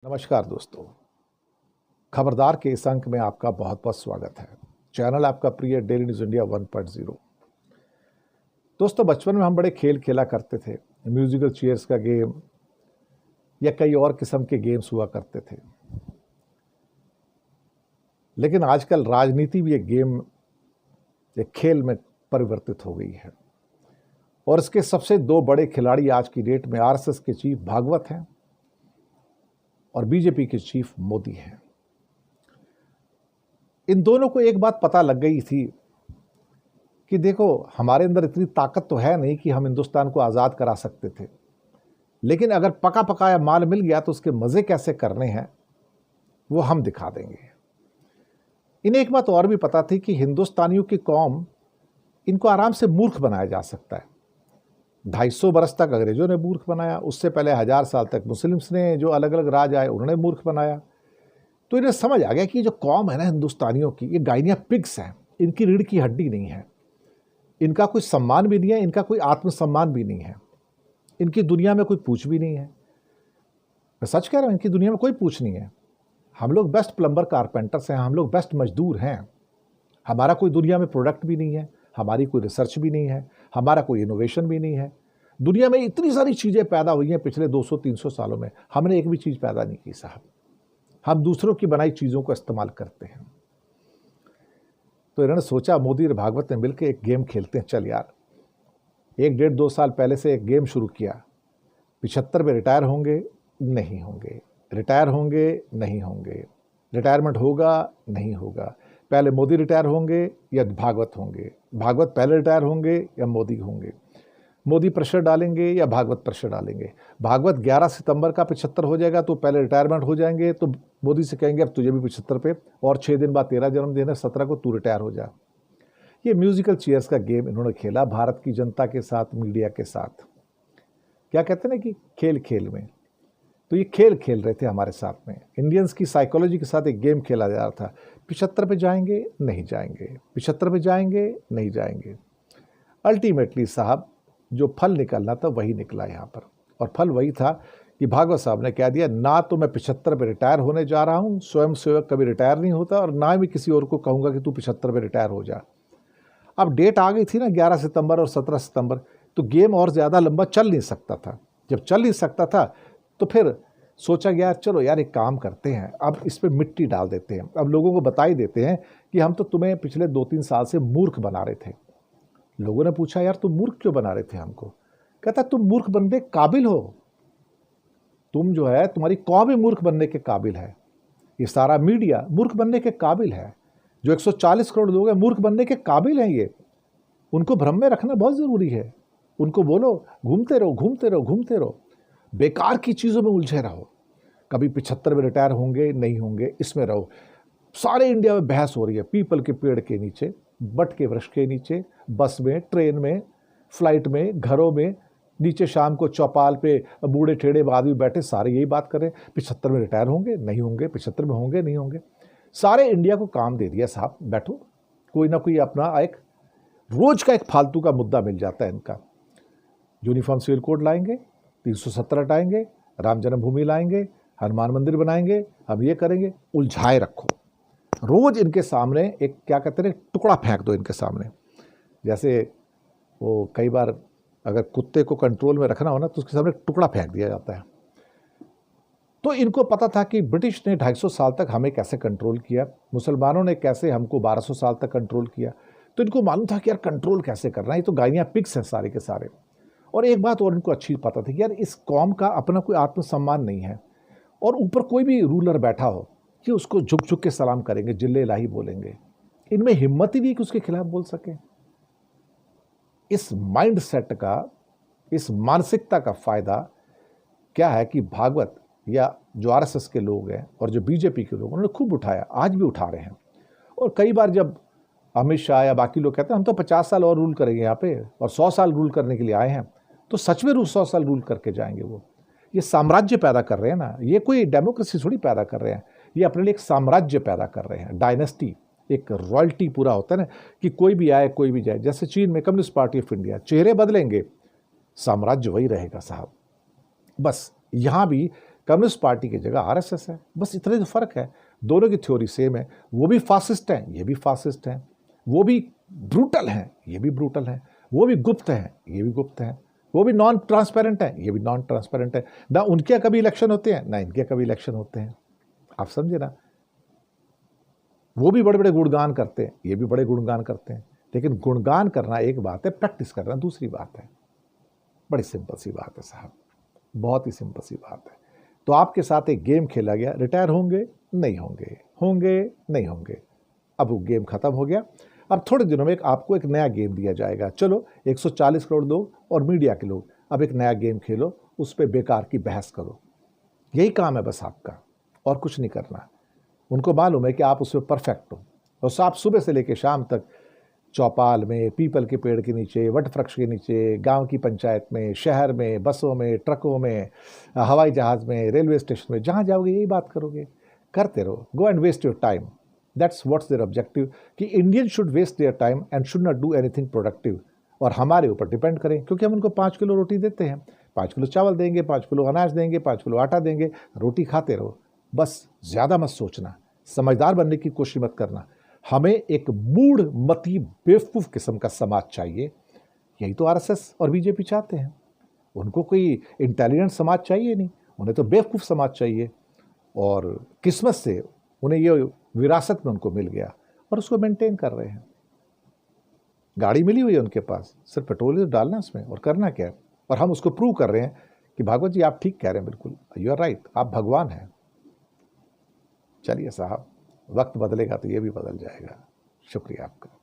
नमस्कार दोस्तों, खबरदार के इस अंक में आपका बहुत बहुत स्वागत है। चैनल आपका प्रिय डेली न्यूज़ इंडिया 1.0। दोस्तों, बचपन में हम बड़े खेल खेला करते थे। म्यूजिकल चेयर्स का गेम या कई और किस्म के गेम्स हुआ करते थे। लेकिन आजकल राजनीति भी एक खेल में परिवर्तित हो गई है और इसके सबसे दो बड़े खिलाड़ी आज की डेट में आरएसएस के चीफ भागवत हैं और बीजेपी के चीफ मोदी हैं। इन दोनों को एक बात पता लग गई थी कि देखो, हमारे अंदर इतनी ताकत तो है नहीं कि हम हिंदुस्तान को आज़ाद करा सकते थे, लेकिन अगर पका पकाया माल मिल गया तो उसके मज़े कैसे करने हैं वो हम दिखा देंगे। इन्हें एक बात और भी पता थी कि हिंदुस्तानियों की कौम, इनको आराम से मूर्ख बनाया जा सकता है। 250 बरस तक अंग्रेजों ने मूर्ख बनाया, उससे पहले 1000 साल तक मुस्लिम्स ने, जो अलग अलग राज आए उन्होंने मूर्ख बनाया। तो इन्हें समझ आ गया कि जो कौम है ना हिंदुस्तानियों की, ये गाइनिया पिग्स हैं, इनकी रीढ़ की हड्डी नहीं है, इनका कोई सम्मान भी नहीं है, इनका कोई आत्मसम्मान भी नहीं है, इनकी दुनिया में कोई पूछ भी नहीं है। मैं सच कह रहा हूँ, इनकी दुनिया में कोई पूछ नहीं है। हम लोग बेस्ट प्लम्बर कारपेंटर्स हैं, हम लोग बेस्ट मजदूर हैं। हमारा कोई दुनिया में प्रोडक्ट भी नहीं है, हमारी कोई रिसर्च भी नहीं है, हमारा कोई इनोवेशन भी नहीं है। दुनिया में इतनी सारी चीज़ें पैदा हुई हैं पिछले 200-300 सालों में, हमने एक भी चीज़ पैदा नहीं की साहब। हम दूसरों की बनाई चीज़ों का इस्तेमाल करते हैं। तो इन्होंने सोचा, मोदी और भागवत ने मिलकर एक गेम खेलते हैं। चल यार, 1-1.5-2 साल पहले से एक गेम शुरू किया। 75 में रिटायर होंगे नहीं होंगे, रिटायर होंगे नहीं होंगे, रिटायरमेंट होगा नहीं होगा, पहले मोदी रिटायर होंगे या भागवत होंगे, भागवत पहले रिटायर होंगे या मोदी होंगे, मोदी प्रेशर डालेंगे या भागवत प्रेशर डालेंगे। भागवत 11 सितंबर का 75 हो जाएगा तो पहले रिटायरमेंट हो जाएंगे, तो मोदी से कहेंगे अब तुझे भी 75 पे, और 6 दिन बाद तेरा जन्मदिन है 17 को, तू रिटायर हो जा। ये म्यूजिकल चेयर्स का गेम इन्होंने खेला भारत की जनता के साथ, मीडिया के साथ। क्या कहते हैं ना कि खेल खेल में, तो ये खेल खेल रहे थे हमारे साथ में। इंडियंस की साइकोलॉजी के साथ एक गेम खेला जा रहा था। 75 पे जाएंगे नहीं जाएंगे, 75 पे जाएंगे नहीं जाएंगे। अल्टीमेटली साहब, जो फल निकलना था वही निकला यहाँ पर, और फल वही था कि भागवत साहब ने कह दिया, ना तो मैं 75 पे रिटायर होने जा रहा हूँ, स्वयं सेवक कभी रिटायर नहीं होता, और ना भी किसी और को कहूँगा कि तू 75 पे रिटायर हो जा। अब डेट आ गई थी ना 11 सितंबर और 17 सितंबर, तो गेम और ज़्यादा लंबा चल नहीं सकता था। जब चल नहीं सकता था तो फिर सोचा गया, चलो यार एक काम करते हैं, अब इस पर मिट्टी डाल देते हैं, अब लोगों को बता ही देते हैं कि हम तो तुम्हें पिछले 2-3 साल से मूर्ख बना रहे थे। लोगों ने पूछा, यार तुम मूर्ख क्यों बना रहे थे हमको? कहता, तुम मूर्ख बनने के काबिल हो, तुम जो है, तुम्हारी कौम भी मूर्ख बनने के काबिल है, ये सारा मीडिया मूर्ख बनने के काबिल है, जो 140 करोड़ लोग हैं मूर्ख बनने के काबिल हैं। ये उनको भ्रम में रखना बहुत ज़रूरी है। उनको बोलो घूमते रहो घूमते रहो घूमते रहो, बेकार की चीज़ों में उलझे रहो। कभी 75 में रिटायर होंगे नहीं होंगे, इसमें रहो। सारे इंडिया में बहस हो रही है, पीपल के पेड़ के नीचे, बट के वृक्ष के नीचे, बस में, ट्रेन में, फ्लाइट में, घरों में, नीचे शाम को चौपाल पे बूढ़े ठेड़े आदमी बैठे, सारे यही बात कर रहे हैं, 75 में रिटायर होंगे नहीं होंगे, 75 में होंगे नहीं होंगे। सारे इंडिया को काम दे दिया साहब, बैठो, कोई ना कोई अपना एक रोज का एक फालतू का मुद्दा मिल जाता है इनका। यूनिफॉर्म सिविल कोड लाएंगे, 370 हटाएंगे, राम जन्मभूमि लाएंगे, हनुमान मंदिर बनाएंगे, हम ये करेंगे, उलझाए रखो। रोज इनके सामने एक, क्या कहते हैं, टुकड़ा फेंक दो इनके सामने। जैसे वो कई बार अगर कुत्ते को कंट्रोल में रखना हो ना, तो उसके सामने टुकड़ा फेंक दिया जाता है। तो इनको पता था कि ब्रिटिश ने 250 साल तक हमें कैसे कंट्रोल किया, मुसलमानों ने कैसे हमको 1200 साल तक कंट्रोल किया। तो इनको मालूम था कि यार कंट्रोल कैसे करना है, ये तो गाइनिया पिग्स हैं सारे के सारे। और एक बात और इनको अच्छी पता थी कि यार इस कौम का अपना कोई आत्मसम्मान नहीं है, और ऊपर कोई भी रूलर बैठा हो कि उसको झुक झुक के सलाम करेंगे, जिल्ले इलाही बोलेंगे। इनमें हिम्मत ही नहीं कि उसके खिलाफ बोल सके। इस माइंड सेट का, इस मानसिकता का फायदा क्या है कि भागवत या जो आरएसएस के लोग हैं और जो बीजेपी के लोग, उन्होंने खूब उठाया, आज भी उठा रहे हैं। और कई बार जब अमित शाह या बाकी लोग कहते हैं हम तो 50 साल और रूल करेंगे यहाँ पे, और 100 साल रूल करने के लिए आए हैं, तो सच में 100 साल रूल करके जाएंगे वो। ये साम्राज्य पैदा कर रहे हैं ना, ये कोई डेमोक्रेसी थोड़ी पैदा कर रहे हैं, ये अपने लिए एक साम्राज्य पैदा कर रहे हैं, डायनेस्टी, एक रॉयल्टी पूरा होता है ना, कि कोई भी आए कोई भी जाए। जैसे चीन में कम्युनिस्ट पार्टी ऑफ इंडिया, चेहरे बदलेंगे, साम्राज्य वही रहेगा साहब। बस यहाँ भी कम्युनिस्ट पार्टी की जगह आरएसएस है, बस इतने तो फर्क है। दोनों की थ्योरी सेम है। वो भी फासिस्ट हैं, ये भी फासिस्ट हैं। वो भी ब्रूटल हैं, ये भी ब्रूटल हैं। वो भी गुप्त हैं, ये भी गुप्त हैं। वो भी नॉन ट्रांसपेरेंट हैं, ये भी नॉन ट्रांसपेरेंट है। ना उनके कभी इलेक्शन होते हैं, ना इनके कभी इलेक्शन होते हैं। आप समझे ना? वो भी बड़े बड़े गुणगान करते हैं, ये भी बड़े गुणगान करते हैं। लेकिन गुणगान करना एक बात है, प्रैक्टिस करना दूसरी बात है। बड़ी सिंपल सी बात है साहब, बहुत ही सिंपल सी बात है। तो आपके साथ एक गेम खेला गया, रिटायर होंगे नहीं होंगे, होंगे नहीं होंगे। अब वो गेम खत्म हो गया। अब थोड़े दिनों में आपको एक नया गेम दिया जाएगा। चलो 140 करोड़ लोग और मीडिया के लोग, अब एक नया गेम खेलो, उस पर बेकार की बहस करो। यही काम है बस आपका, और कुछ नहीं करना। उनको मालूम है कि आप उसमें परफेक्ट हो। और आप सुबह से लेकर शाम तक चौपाल में, पीपल के पेड़ के नीचे, वट वृक्ष के नीचे, गांव की पंचायत में, शहर में, बसों में, ट्रकों में, हवाई जहाज़ में, रेलवे स्टेशन में, जहाँ जाओगे यही बात करोगे। करते रहो, go and waste your time. That's what's their objective, कि Indian should waste their time and should not do anything productive. और हमारे ऊपर डिपेंड करें, क्योंकि हम उनको 5 किलो रोटी देते हैं, 5 किलो चावल देंगे, 5 किलो अनाज देंगे, 5 किलो आटा देंगे। रोटी खाते रहो, बस ज़्यादा मत सोचना, समझदार बनने की कोशिश मत करना। हमें एक मूढ़ मती बेवकूफ़ किस्म का समाज चाहिए। यही तो आरएसएस और बीजेपी चाहते हैं। उनको कोई इंटेलिजेंट समाज चाहिए नहीं, उन्हें तो बेवकूफ़ समाज चाहिए। और किस्मत से उन्हें ये विरासत में उनको मिल गया और उसको मेंटेन कर रहे हैं। गाड़ी मिली हुई है उनके पास, सिर्फ पेट्रोल डालना है उसमें, और करना क्या है। और हम उसको प्रूव कर रहे हैं कि भागवत जी आप ठीक कह रहे हैं, बिल्कुल यू आर राइट, आप भगवान हैं। चलिए साहब, वक्त बदलेगा तो ये भी बदल जाएगा। शुक्रिया आपका।